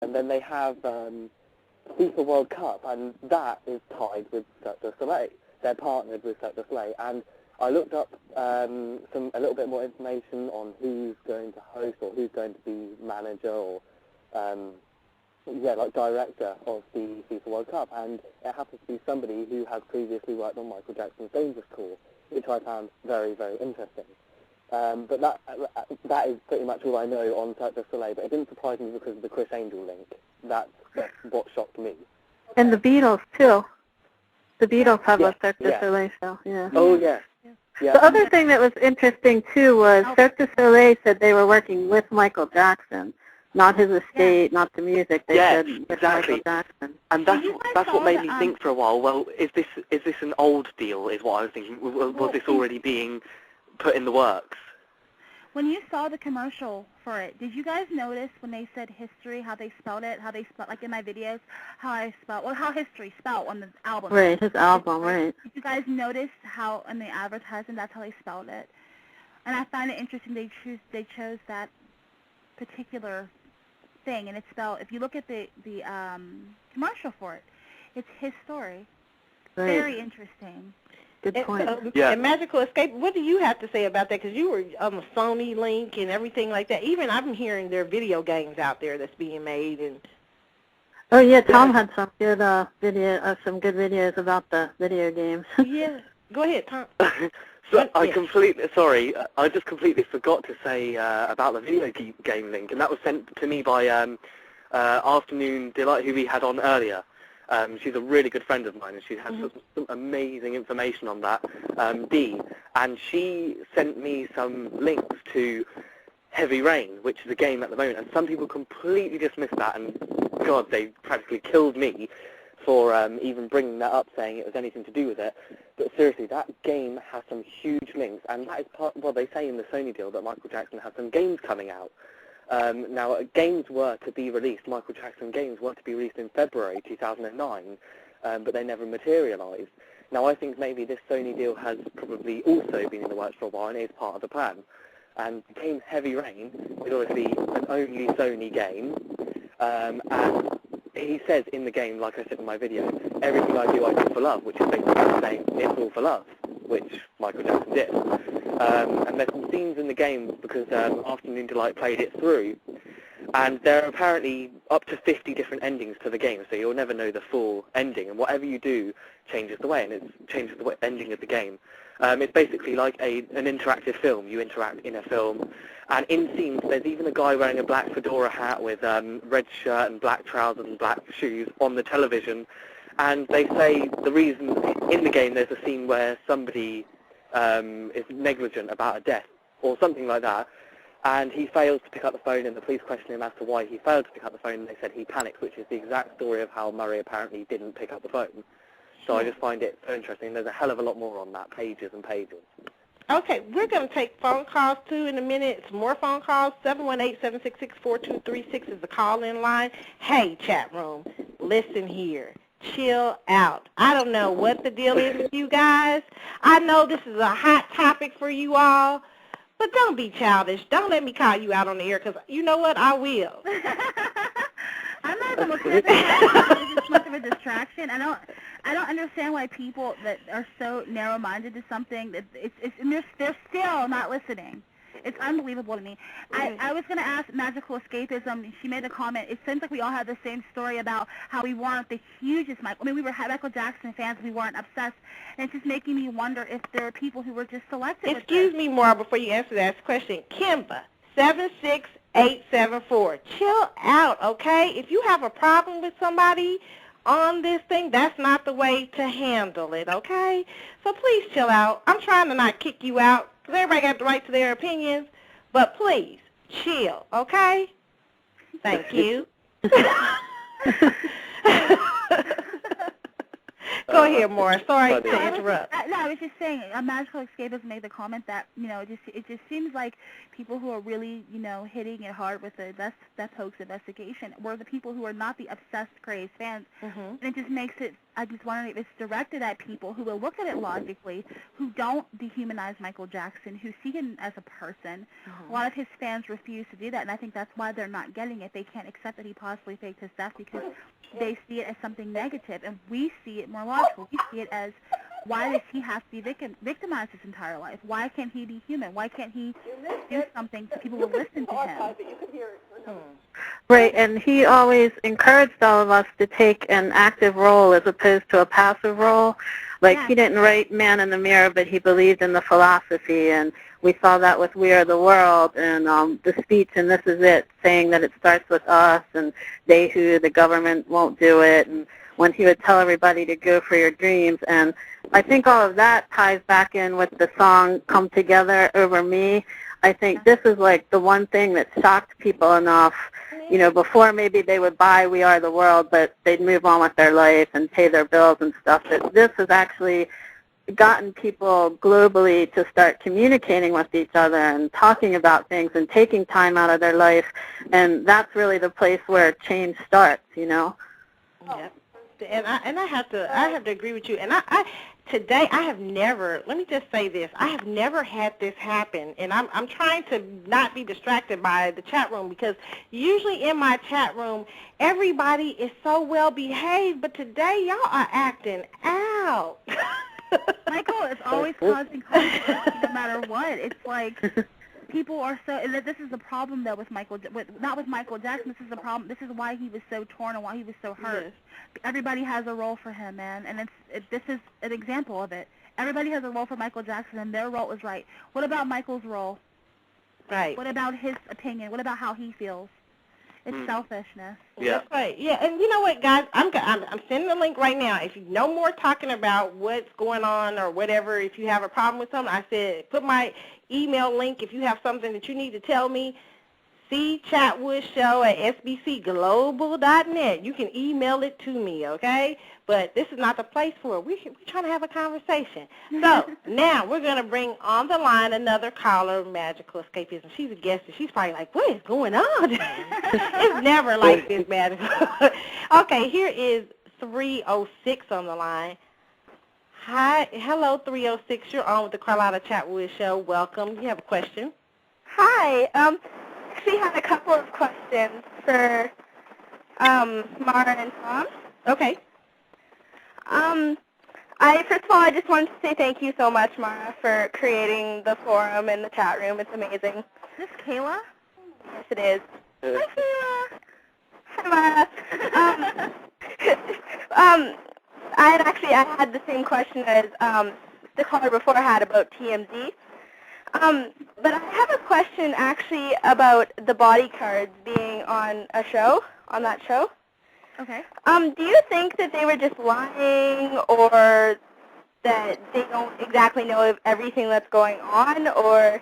And then they have FIFA World Cup, and that is tied with Cirque du Soleil. They're partnered with Cirque du Soleil, and I looked up a little bit more information on who's going to host or who's going to be manager or director of the FIFA World Cup, and it happens to be somebody who has previously worked on Michael Jackson's Dangerous Tour, which I found very, very interesting. But that is pretty much all I know on Cirque du Soleil, but it didn't surprise me because of the Chris Angel link. That's what shocked me. And the Beatles, too. The Beatles have a Cirque du Soleil show, yeah. Oh, yeah. Yeah. The other thing that was interesting, too, was Cirque du Soleil said they were working with Michael Jackson, not his estate, not the music. They said with exactly. Michael Jackson. And that's what made me think for a while, well, is this an old deal, is what I was thinking. Was this already being put in the works? When you saw the commercial for it, did you guys notice when they said history, how they spelled it, like in my videos, how history spelled on the album? Right, his album, right. Did you guys notice how in the advertisement that's how they spelled it? And I find it interesting they chose that particular thing, and it's spelled, if you look at the commercial for it, it's his story. Right. Very interesting. Good point. And Magical Escape, what do you have to say about that? Because you were on the Sony link and everything like that. Even I'm hearing there are video games out there that's being made. And oh yeah, Tom had some good videos about the video games. Yeah, go ahead, Tom. So I just completely forgot to say about the video game link, and that was sent to me by Afternoon Delight, who we had on earlier. She's a really good friend of mine, and she has some amazing information on that, Dee. And she sent me some links to Heavy Rain, which is a game at the moment, and some people completely dismiss that, and God, they practically killed me for even bringing that up, saying it was anything to do with it. But seriously, that game has some huge links, and that is they say in the Sony deal that Michael Jackson has some games coming out. Now, games were to be released, Michael Jackson games were to be released in February 2009, but they never materialised. Now, I think maybe this Sony deal has probably also been in the works for a while and is part of the plan. And the game Heavy Rain is obviously an only Sony game, and he says in the game, like I said in my video, everything I do for love, which is basically saying it's all for love, which Michael Jackson did. And there's some scenes in the game, because Afternoon Delight played it through, and there are apparently up to 50 different endings to the game, so you'll never know the full ending, and whatever you do changes the way, and it changes the ending of the game. It's basically like an interactive film. You interact in a film, and in scenes there's even a guy wearing a black fedora hat with red shirt and black trousers and black shoes on the television, and they say the reason in the game there's a scene where somebody is negligent about a death or something like that, and he fails to pick up the phone, and the police question him as to why he failed to pick up the phone, and they said he panicked, which is the exact story of how Murray apparently didn't pick up the phone. So I just find it so interesting. There's a hell of a lot more on that, pages and pages. Okay, we're going to take phone calls, too, in a minute. Some more phone calls. 718-766-4236 is the call-in line. Hey, chat room, listen here. Chill out. I don't know what the deal is with you guys. I know this is a hot topic for you all, but don't be childish. Don't let me call you out on the air, because you know what? I will. I'm not even looking at that. It's just much of a distraction. I don't understand why people that are so narrow-minded to something that and they're still not listening. It's unbelievable to me. I was going to ask Magical Escapism. She made a comment. It seems like we all have the same story about how we weren't the hugest we were Michael Jackson fans. We weren't obsessed. And it's just making me wonder if there are people who were just selected. Excuse me, Maura, before you answer that question. Kimba, 76874. Chill out, okay? If you have a problem with somebody on this thing, that's not the way to handle it, okay? So please chill out. I'm trying to not kick you out, because everybody got the right to their opinions, but please, chill, okay? Thank you. Go ahead, Maura. Sorry to interrupt. No, I was just saying, Magical Escapist made the comment that, it just seems like people who are really, hitting it hard with the Death Hoax investigation were the people who are not the obsessed, crazed fans. And it just makes it I just wonder if it's directed at people who will look at it logically, who don't dehumanize Michael Jackson, who see him as a person. A lot of his fans refuse to do that, and I think that's why they're not getting it. They can't accept that he possibly faked his death because they see it as something negative, and we see it more logical. We see it as, why does he have to be victimized his entire life? Why can't he be human? Why can't he do something so people will listen to him? Right, and he always encouraged all of us to take an active role as opposed to a passive role. Like, he didn't write Man in the Mirror, but he believed in the philosophy, and we saw that with We Are the World, and the speech in This Is It, saying that it starts with us, and they who the government won't do it, and when he would tell everybody to go for your dreams. And I think all of that ties back in with the song Come Together Over Me. I think this is like the one thing that shocked people enough. You know, before maybe they would buy We Are the World, but they'd move on with their life and pay their bills and stuff. But this has actually gotten people globally to start communicating with each other and talking about things and taking time out of their life. And that's really the place where change starts, you know. Yep. And I have to agree with you. And today I have never, let me just say this, I have never had this happen, and I'm trying to not be distracted by the chat room, because usually in my chat room everybody is so well behaved, but today y'all are acting out. Michael is always causing controversy no matter what. It's like people are so, and this is the problem though with Michael, not with Michael Jackson. This is the problem. This is why he was so torn and why he was so hurt. Yes. Everybody has a role for him, man, and this is an example of it. Everybody has a role for Michael Jackson, and their role is right. What about Michael's role? Right. What about his opinion? What about how he feels? It's selfishness. Yeah. That's right. Yeah, and you know what, guys? I'm sending the link right now. If you know more talking about what's going on or whatever, if you have a problem with something, I said put my email link if you have something that you need to tell me. chatwoodshow@sbcglobal.net. You can email it to me, okay? But this is not the place for it. We're trying to have a conversation. So now we're going to bring on the line another caller, Magical Escapism. She's a guest, and she's probably like, what is going on? It's never like this, Magical. Okay, here is 306 on the line. Hi. Hello, 306. You're on with the Carlotta Chatwood Show. Welcome. You have a question? Hi. Actually had a couple of questions for Maura and Tom. Okay. First of all, I just wanted to say thank you so much, Maura, for creating the forum and the chat room. It's amazing. Is this Kayla? Yes, it is. Hi, Kayla. Hi, Maura. I had the same question as the caller before had about TMZ. But I have a question actually about the bodyguards being on that show. Okay. Do you think that they were just lying, or that they don't exactly know everything that's going on, or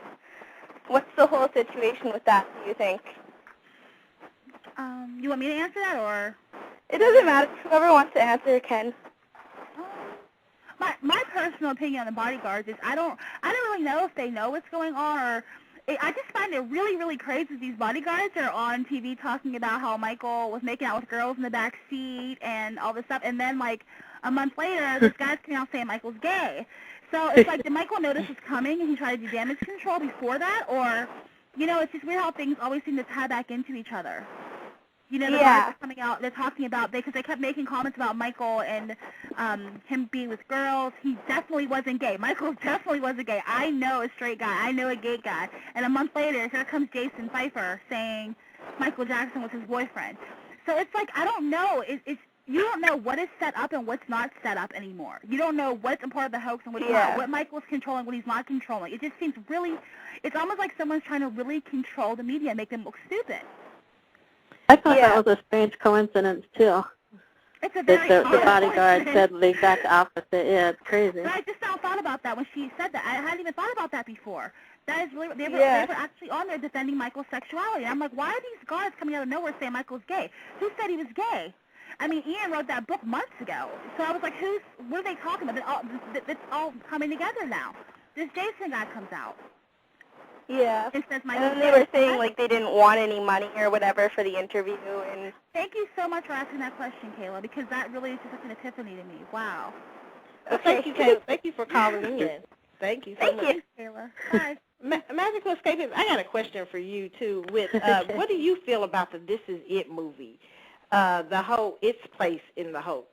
what's the whole situation with that, do you think? You want me to answer that, or? It doesn't matter. Whoever wants to answer can. My personal opinion on the bodyguards is I don't really know if they know what's going on, or I just find it really, really crazy these bodyguards are on TV talking about how Michael was making out with girls in the back seat and all this stuff, and then like a month later this guy's coming out saying Michael's gay. So it's like, did Michael notice this coming and he tried to do damage control before that, or, you know, it's just weird how things always seem to tie back into each other. You know, the guys are coming out, they're talking about, because they kept making comments about Michael and him being with girls. He definitely wasn't gay. Michael definitely wasn't gay. I know a straight guy. I know a gay guy. And a month later, here comes Jason Pfeiffer saying Michael Jackson was his boyfriend. So it's like, I don't know. You don't know what is set up and what's not set up anymore. You don't know what's a part of the hoax and what's not. What Michael's controlling, what he's not controlling. It just seems really, it's almost like someone's trying to really control the media and make them look stupid. I thought that was a strange coincidence, too. It's a very the bodyguard said the exact opposite. Yeah, it's crazy. But I just now thought about that when she said that. I hadn't even thought about that before. That is really, they were actually on there defending Michael's sexuality. I'm like, why are these guys coming out of nowhere saying Michael's gay? Who said he was gay? I mean, Ian wrote that book months ago. So I was like, what are they talking about? It's all coming together now. This Jason guy comes out. Yeah. It says And then they were saying, like, they didn't want any money or whatever for the interview. And thank you so much for asking that question, Kayla, because that really is just like an epiphany to me. Wow. Well, thank you, Kayla. Thank you for calling in. Thank you so much. Thank you, Kayla. Bye. Magical Escape, I got a question for you, too. With what do you feel about the This Is It movie, the whole its place in the hoax?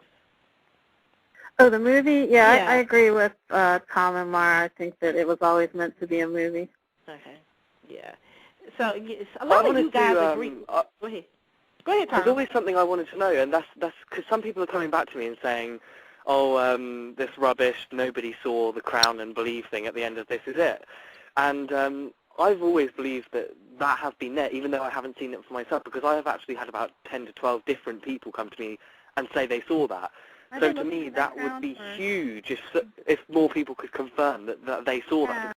Oh, the movie? Yeah, Yeah. I agree with Tom and Maura. I think that it was always meant to be a movie. Okay. Yeah. So yes, a lot of you guys agree. Go ahead. Go ahead, Tom. There's always something I wanted to know, and that's because some people are coming back to me and saying, oh, this rubbish, nobody saw the crown and believe thing at the end of This Is It. And I've always believed that has been there, even though I haven't seen it for myself, because I have actually had about 10 to 12 different people come to me and say they saw that. So to me, that would be huge if more people could confirm that they saw that.